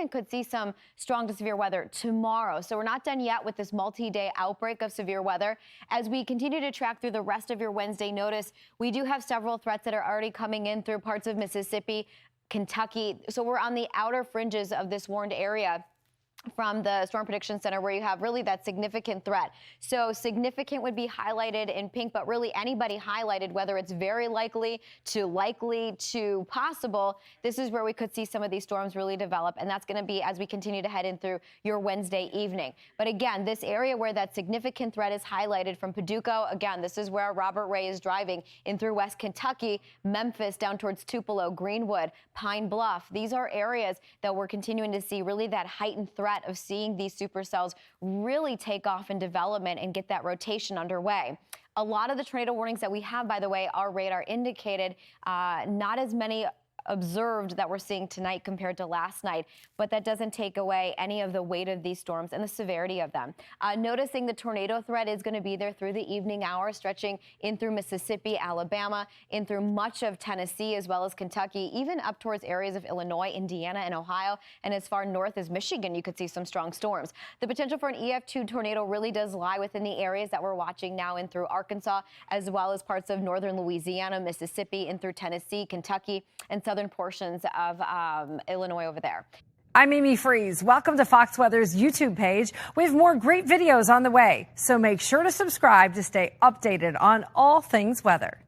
even could see some strong to severe weather tomorrow. So we're not done yet with this multi-day outbreak of severe weather. As we continue to track through the rest of your Wednesday, notice we do have several threats that are already coming in through parts of Mississippi, Kentucky. So we're on the outer fringes of this warned area from the Storm Prediction Center, where you have really that significant threat. So significant would be highlighted in pink, but really anybody highlighted, whether it's very likely to possible, this is where we could see some of these storms really develop. And that's going to be as we continue to head in through your Wednesday evening. But again, this area where that significant threat is highlighted from Paducah, again, this is where Robert Ray is driving in through West Kentucky, Memphis, down towards Tupelo, Greenwood, Pine Bluff. These are areas that we're continuing to see really that heightened threat of seeing these supercells really take off in development and get that rotation underway. A lot of the tornado warnings that we have, by the way, our radar indicated not as many observed that we're seeing tonight compared to last night, but that doesn't take away any of the weight of these storms and the severity of them. Noticing the tornado threat is going to be there through the evening hours, stretching in through Mississippi, Alabama, in through much of Tennessee, as well as Kentucky, even up towards areas of Illinois, Indiana, and Ohio, and as far north as Michigan, you could see some strong storms. The potential for an EF-2 tornado really does lie within the areas that we're watching now in through Arkansas, as well as parts of northern Louisiana, Mississippi, in through Tennessee, Kentucky, and southern portions of Illinois over there. I'm Amy Freeze. Welcome to Fox Weather's YouTube page. We have more great videos on the way, so make sure to subscribe to stay updated on all things weather.